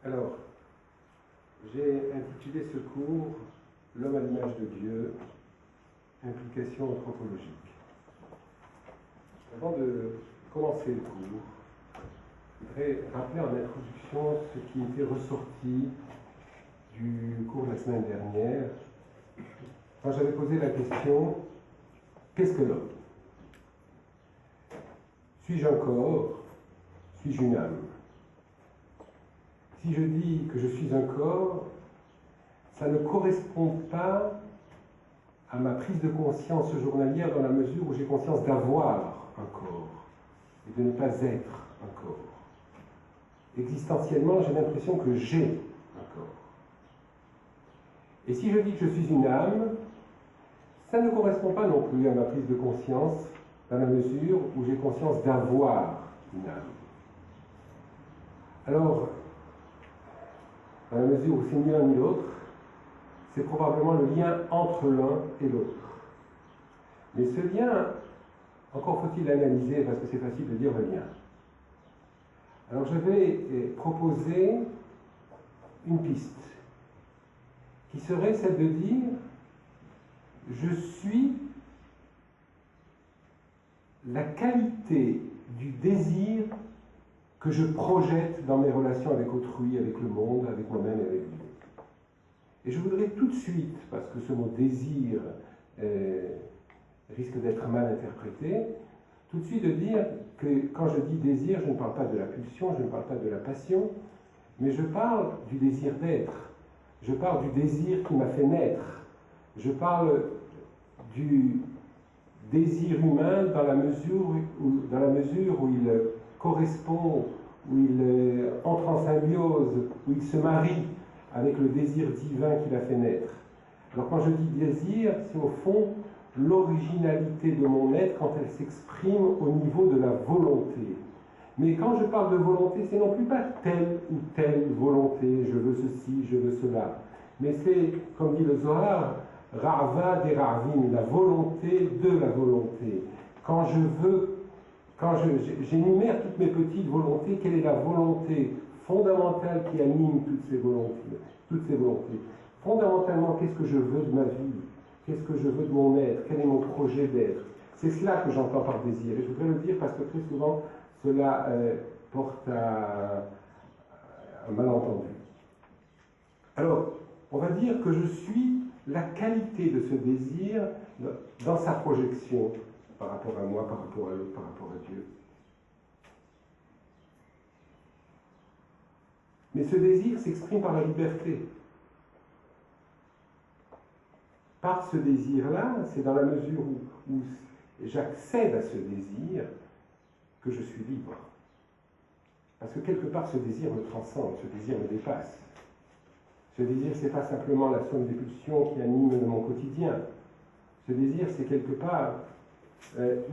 Alors, j'ai intitulé ce cours « L'homme à l'image de Dieu, implication anthropologique ». Avant de commencer le cours, je voudrais rappeler en introduction ce qui était ressorti du cours de la semaine dernière, quand j'avais posé la question « Qu'est-ce que l'homme ? Suis-je un corps ? Suis-je une âme ?» Si je dis que je suis un corps, ça ne correspond pas à ma prise de conscience journalière dans la mesure où j'ai conscience d'avoir un corps et de ne pas être un corps. Existentiellement, j'ai l'impression que j'ai un corps. Et si je dis que je suis une âme, ça ne correspond pas non plus à ma prise de conscience dans la mesure où j'ai conscience d'avoir une âme. Alors, dans la mesure où c'est ni l'un ni l'autre, c'est probablement le lien entre l'un et l'autre. Mais ce lien, encore faut-il l'analyser parce que c'est facile de dire le lien. Alors je vais proposer une piste qui serait celle de dire je suis la qualité du désir que je projette dans mes relations avec autrui, avec le monde, avec moi-même et avec Dieu. Et je voudrais tout de suite, parce que ce mot désir risque d'être mal interprété, tout de suite de dire que quand je dis désir, je ne parle pas de la pulsion, je ne parle pas de la passion, mais je parle du désir d'être. Je parle du désir qui m'a fait naître. Je parle du désir humain dans la mesure où il correspond, où il entre en symbiose, où il se marie avec le désir divin qui l'a fait naître. Alors quand je dis désir, c'est au fond l'originalité de mon être quand elle s'exprime au niveau de la volonté. Mais quand je parle de volonté, c'est non plus pas telle ou telle volonté, je veux ceci, je veux cela. Mais c'est, comme dit le Zohar, Ra'va de Ra'vin, la volonté de la volonté. Quand j'énumère toutes mes petites volontés, quelle est la volonté fondamentale qui anime toutes ces volontés. Fondamentalement, qu'est-ce que je veux de ma vie? Qu'est-ce que je veux de mon être? Quel est mon projet d'être? C'est cela que j'entends par désir. Et je voudrais le dire parce que très souvent, cela porte à un malentendu. Alors, on va dire que je suis la qualité de ce désir dans sa projection par rapport à moi, par rapport à l'autre, par rapport à Dieu. Mais ce désir s'exprime par la liberté. Par ce désir-là, c'est dans la mesure où j'accède à ce désir que je suis libre. Parce que quelque part, ce désir me transcende, ce désir me dépasse. Ce désir, ce n'est pas simplement la somme des pulsions qui anime mon quotidien. Ce désir, c'est quelque part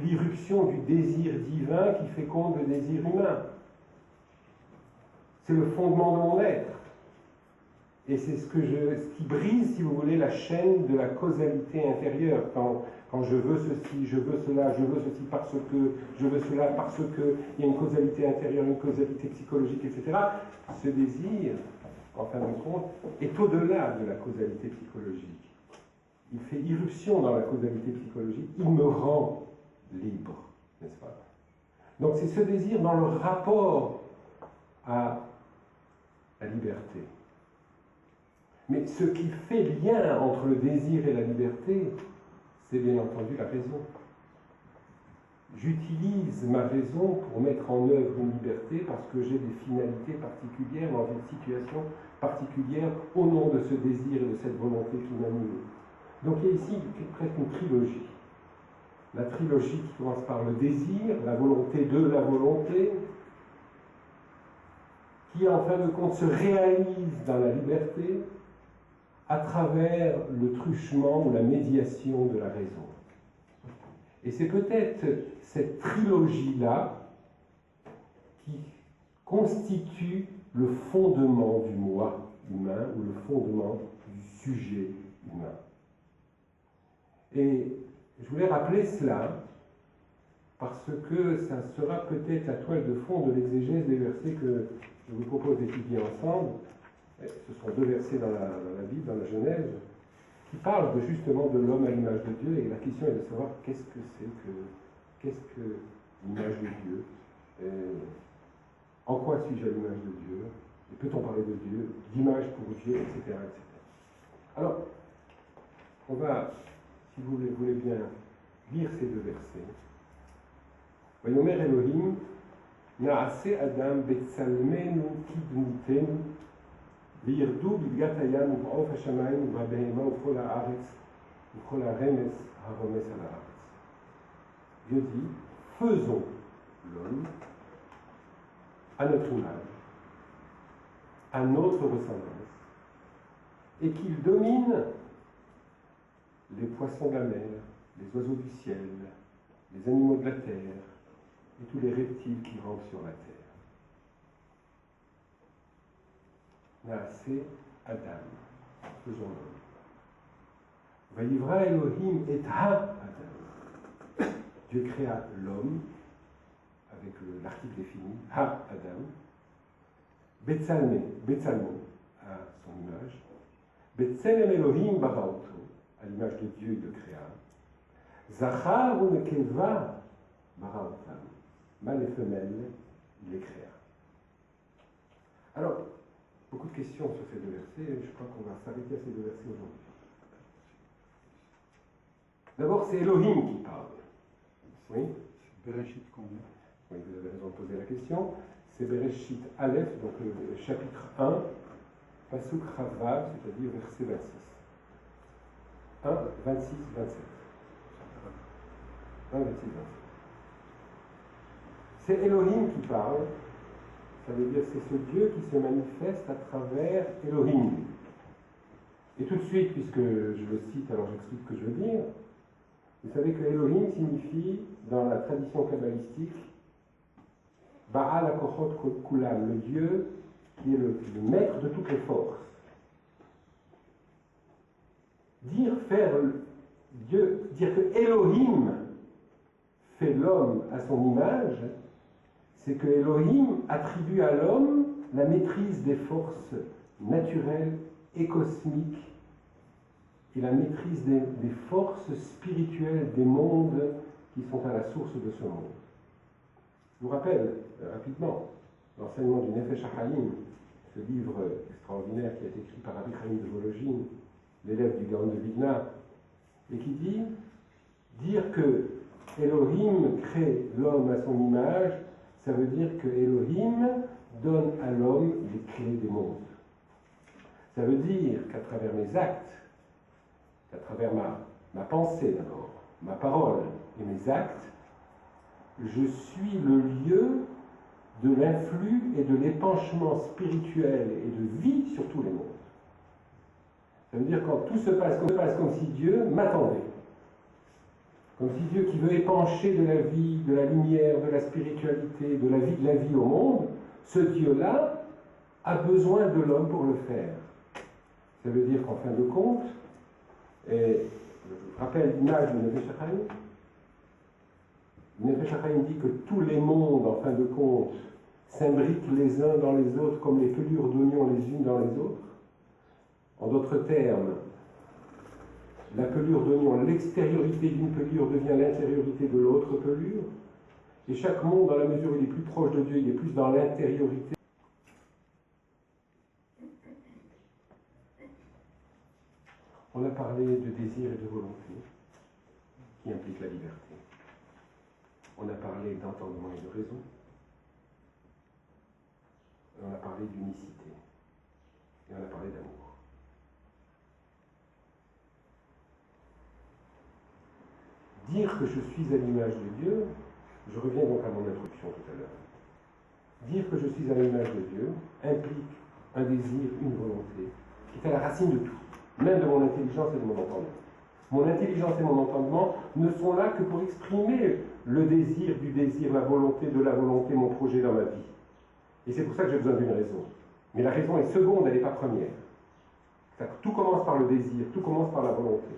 l'irruption du désir divin qui féconde le désir humain. C'est le fondement de mon être. Et c'est ce qui brise, si vous voulez, la chaîne de la causalité intérieure. Quand je veux ceci, je veux cela, je veux ceci parce que, je veux cela parce que, il y a une causalité intérieure, une causalité psychologique, etc. Ce désir, en fin de compte, est au-delà de la causalité psychologique. Il fait irruption dans la causalité psychologique, il me rend libre, n'est-ce pas? Donc c'est ce désir dans le rapport à la liberté. Mais ce qui fait lien entre le désir et la liberté, c'est bien entendu la raison. J'utilise ma raison pour mettre en œuvre une liberté parce que j'ai des finalités particulières dans une situation particulière au nom de ce désir et de cette volonté qui m'anime. Donc il y a ici presque une trilogie. La trilogie qui commence par le désir, la volonté de la volonté, qui en fin de compte se réalise dans la liberté à travers le truchement ou la médiation de la raison. Et c'est peut-être cette trilogie-là qui constitue le fondement du moi humain ou le fondement du sujet humain. Et je voulais rappeler cela parce que ça sera peut-être la toile de fond de l'exégèse des versets que je vous propose d'étudier ensemble. Ce sont deux versets dans la Bible, dans la Genèse, qui parlent justement de l'homme à l'image de Dieu. Et la question est de savoir qu'est-ce que l'image de Dieu, en quoi suis-je à l'image de Dieu, et peut-on parler de Dieu, d'image pour Dieu, etc., etc. Alors, on va, si vous voulez bien, lire ces deux versets. Vayomer Elohim, Naase Adam Betsalmenu Kidnitenu, וירדו בדגת הים ובעוף השמיים ובבהמה ובכל הארץ ובכל הרמס הרומס על הארץ. Dieu dit, faisons l'homme à notre image, à notre ressemblance, et qu'il domine les poissons de la mer, les oiseaux du ciel, les animaux de la terre et tous les reptiles qui rampent sur la terre. Naasé Adam, faisons l'homme. Vayivra Elohim et ha-Adam. Dieu créa l'homme, avec l'article défini, ha-Adam. Betsalmo, à son image. Betsalem Elohim baraoto, à l'image de Dieu, il le créa. Zachar ou nekeva baraotam, mâle et femelle, il les créa. Alors, beaucoup de questions sur ces deux versets, et je crois qu'on va s'arrêter à ces deux versets aujourd'hui. D'abord, c'est Elohim qui parle. Oui. Bereshit combien? Oui, vous avez raison de poser la question. C'est Bereshit Aleph, donc le chapitre 1, Pasuk Chavav, c'est-à-dire verset 26. 1, 26, 27. 1, 26, 27. C'est Elohim qui parle. Ça veut dire que c'est ce Dieu qui se manifeste à travers Elohim. Et tout de suite, puisque je le cite, alors j'explique ce que je veux dire. Vous savez que Elohim signifie, dans la tradition kabbalistique, Baal HaKochot Kulam, le Dieu qui est le maître de toutes les forces. Dire que Elohim fait l'homme à son image, c'est que Elohim attribue à l'homme la maîtrise des forces naturelles et cosmiques et la maîtrise des forces spirituelles des mondes qui sont à la source de ce monde. Je vous rappelle rapidement l'enseignement du Nefesh HaChaim, ce livre extraordinaire qui a été écrit par Rabbi Chaim de Volojine, l'élève du Gaon de Vilna, et qui dit dire que Elohim crée l'homme à son image, ça veut dire que Elohim donne à l'homme les clés des mondes. Ça veut dire qu'à travers mes actes, qu'à travers ma pensée d'abord, ma parole et mes actes, je suis le lieu de l'influx et de l'épanchement spirituel et de vie sur tous les mondes. Ça veut dire quand tout se passe comme si Dieu m'attendait. Comme si Dieu qui veut épancher de la vie, de la lumière, de la spiritualité, de la vie au monde, ce Dieu-là a besoin de l'homme pour le faire. Ça veut dire qu'en fin de compte, et je rappelle l'image du Nefesh HaChaim, le Nefesh HaChaim dit que tous les mondes, en fin de compte, s'imbriquent les uns dans les autres comme les pelures d'oignons les unes dans les autres. En d'autres termes, la pelure d'oignon, l'extériorité d'une pelure devient l'intériorité de l'autre pelure. Et chaque monde, dans la mesure où il est plus proche de Dieu, il est plus dans l'intériorité. On a parlé de désir et de volonté, qui implique la liberté. On a parlé d'entendement et de raison. On a parlé d'unicité. Et on a parlé d'amour. Dire que je suis à l'image de Dieu, je reviens donc à mon introduction tout à l'heure. Dire que je suis à l'image de Dieu implique un désir, une volonté, qui est à la racine de tout, même de mon intelligence et de mon entendement. Mon intelligence et mon entendement ne sont là que pour exprimer le désir du désir, la volonté de la volonté, mon projet dans ma vie. Et c'est pour ça que j'ai besoin d'une raison. Mais la raison est seconde, elle n'est pas première. Tout commence par le désir, tout commence par la volonté.